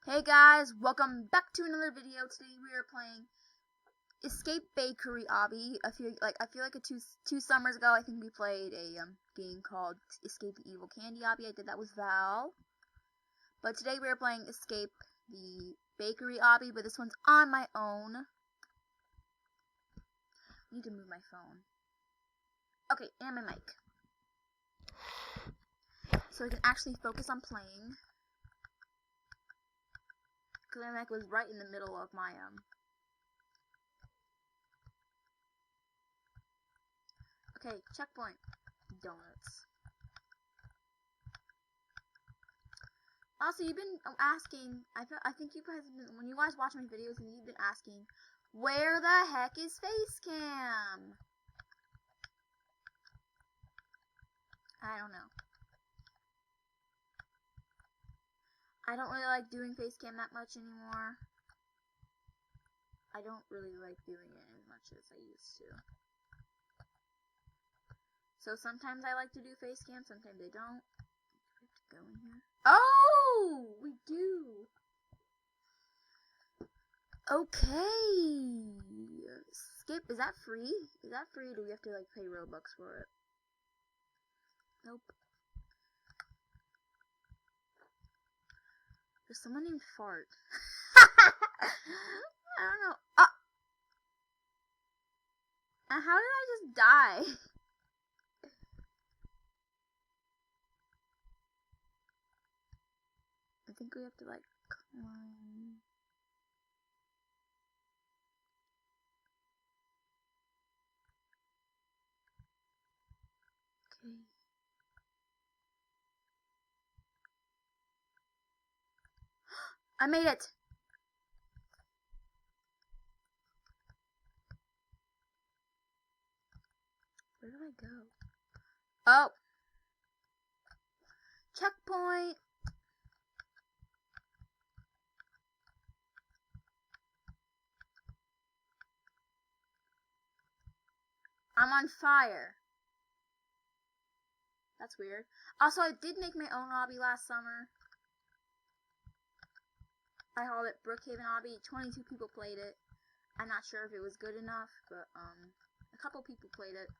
Hey guys, welcome back to another video. Today we are playing Escape Bakery Obby. I feel like two summers ago I think we played a game called Escape the Evil Candy Obby. I did that with Val. But today we are playing Escape the Bakery Obby, but this one's on my own. I need to move my phone. Okay, and my mic. So I can actually focus on playing. Because my mic was right in the middle of my Okay, checkpoint. Donuts. Also, you've been asking, I think you guys have been, when you guys watch my videos, and you've been asking, where the heck is Facecam? I don't know. I don't really like doing Facecam that much anymore. I don't really like doing it as much as I used to. So sometimes I like to do Facecam, sometimes I don't. Do we have to go in here? Oh, we do. Okay. Skip, is that free? Is that free, or do we have to like pay Robux for it? Nope. There's someone named Fart. I don't know. And how did I just die? I think we have to like climb. Okay. I made it. Where do I go? Oh. Checkpoint. I'm on fire. That's weird. Also, I did make my own obby last summer. I called it Brookhaven Obby. 22 people played it. I'm not sure if it was good enough, but a couple people played it.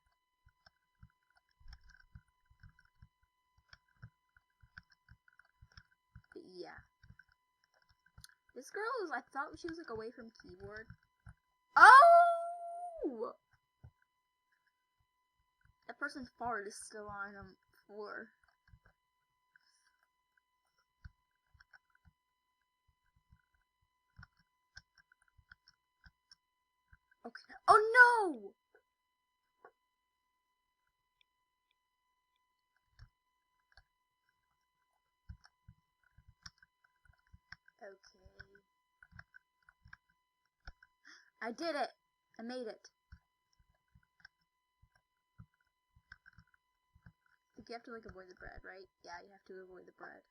But yeah. This girl was, I thought she was like away from keyboard. Oh! That person's fart is still on the floor. Okay. Oh no! Okay. I did it! I made it. I think you have to like avoid the bread, right? Yeah, you have to avoid the bread.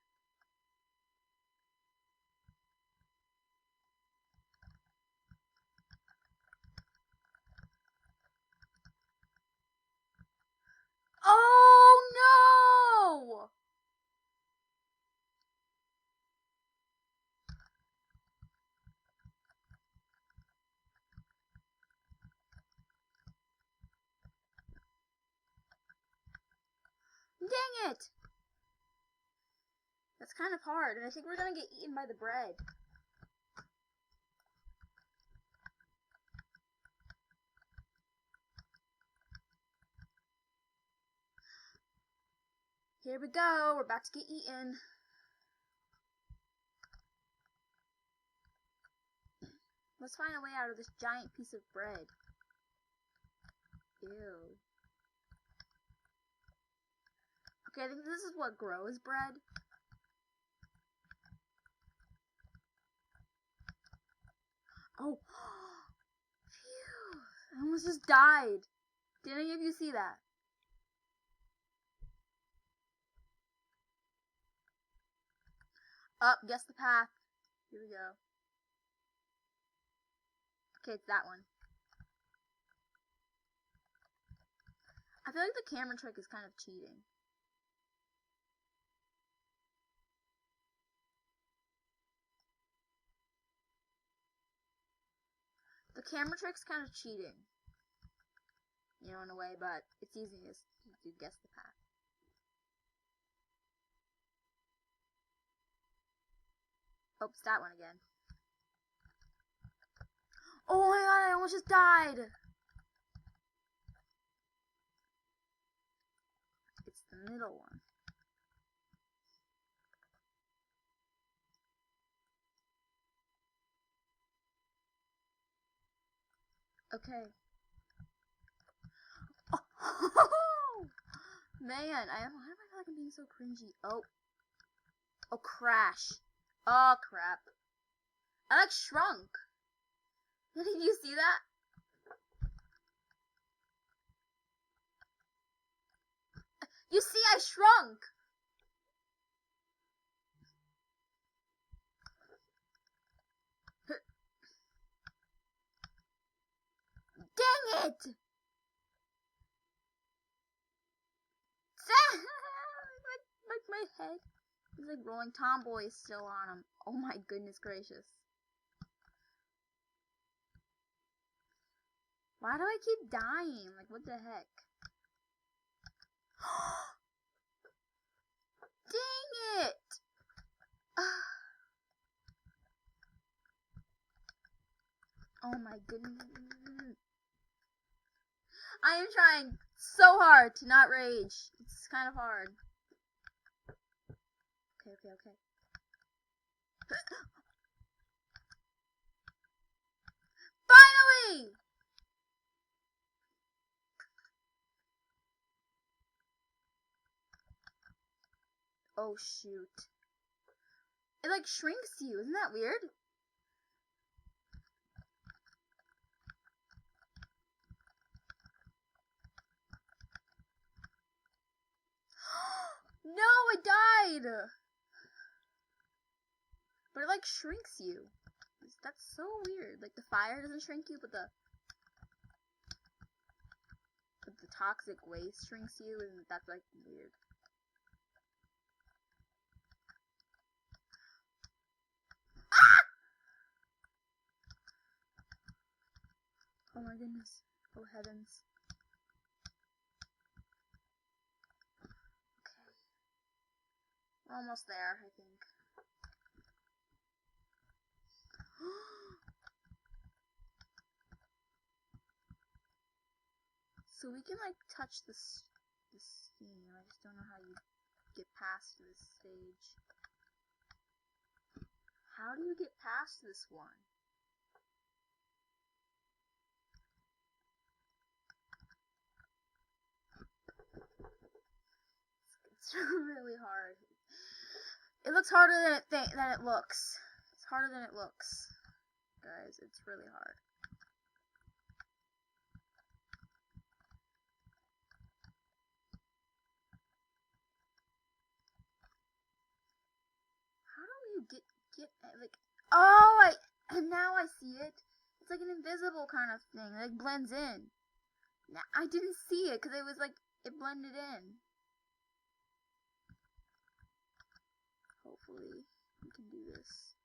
Oh no! Dang it! That's kind of hard, and I think we're gonna get eaten by the bread. Here we go, we're about to get eaten. Let's find a way out of this giant piece of bread. Ew. Okay, I think this is what grows bread. Oh. Phew. I almost just died. Did any of you see that? Up, guess the path. Here we go. Okay, it's that one. I feel like the camera trick is kind of cheating. camera trick's kind of cheating. You know, in a way, but it's easy to guess the path. Oh, it's that one again. Oh my god, I almost just died! It's the middle one. Okay. Oh, man, why do I feel like I'm being so cringy? Oh. Oh, crash. Oh, crap. I like shrunk. Did you see that? You see, I shrunk. Dang it! like my head is like rolling. Tomboy is still on him. Oh my goodness gracious. Why do I keep dying? Like, what the heck? Dang it! Oh my goodness. I am trying so hard to not rage. It's kind of hard. Okay. Finally! Oh shoot. It like shrinks you, isn't that weird? No, I died! But it like shrinks you. That's so weird. Like the fire doesn't shrink you, but the toxic waste shrinks you, and that's like weird. Ah! Oh my goodness. Oh heavens. Okay. We're almost there, I think. So we can like touch this thing. I just don't know how you get past this stage. How do you get past this one? It's really hard. It looks harder than it looks. It's harder than it looks. Guys, it's really hard. How do you get like, oh, now I see it. It's like an invisible kind of thing. It like blends in. Now, I didn't see it because it was like, it blended in. Hopefully, we can do this.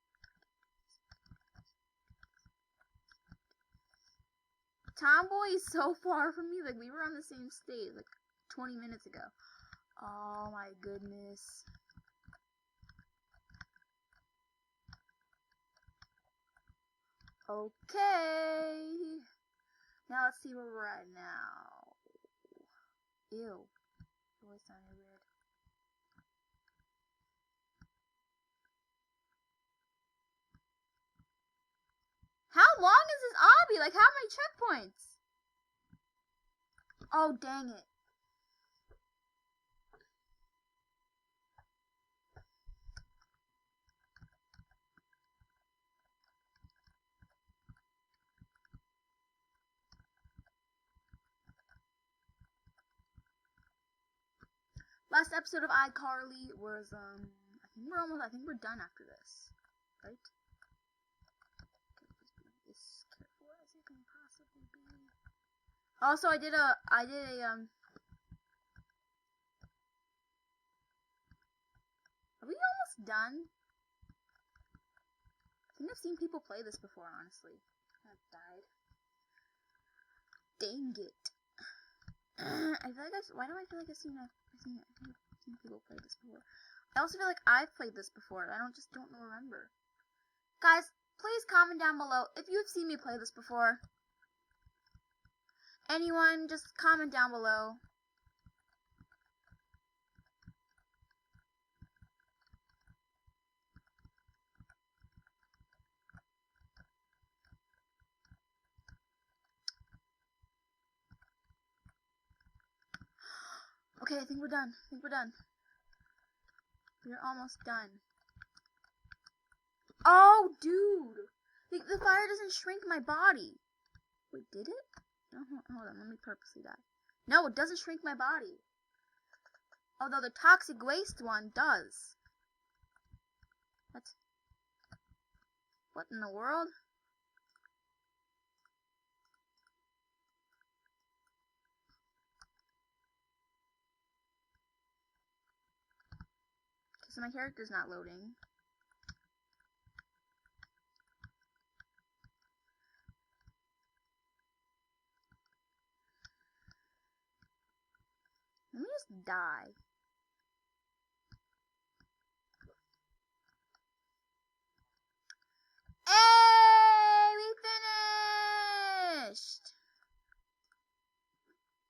Tomboy is so far from me. Like, we were on the same stage like 20 minutes ago. Oh my goodness. Okay. Now let's see where we're at now. Ew. Voice sounded weird. How long is this obby? Like, how many checkpoints? Oh, dang it. Last episode of iCarly was, I think we're done after this. Right? As careful as you can possibly be. Also, I did a, are we almost done? I think I've seen people play this before, honestly. I've died. Dang it. I feel like why do I feel like I've seen people play this before? I also feel like I've played this before. I don't remember. Guys, please comment down below if you've seen me play this before. Anyone, just comment down below. Okay, I think we're done. We're almost done. Oh, dude! The fire doesn't shrink my body. Wait, did it? No, hold on, let me purposely die. No, it doesn't shrink my body. Although the toxic waste one does. What in the world? Okay, so my character's not loading. Let me just die. Hey, we finished!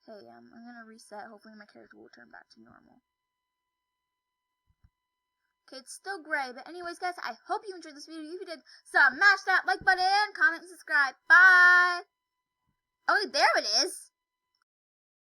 Hey, I'm gonna reset. Hopefully my character will turn back to normal. Okay, it's still gray, but anyways, guys, I hope you enjoyed this video. If you did, smash that like button, comment, and subscribe. Bye! Oh, there it is!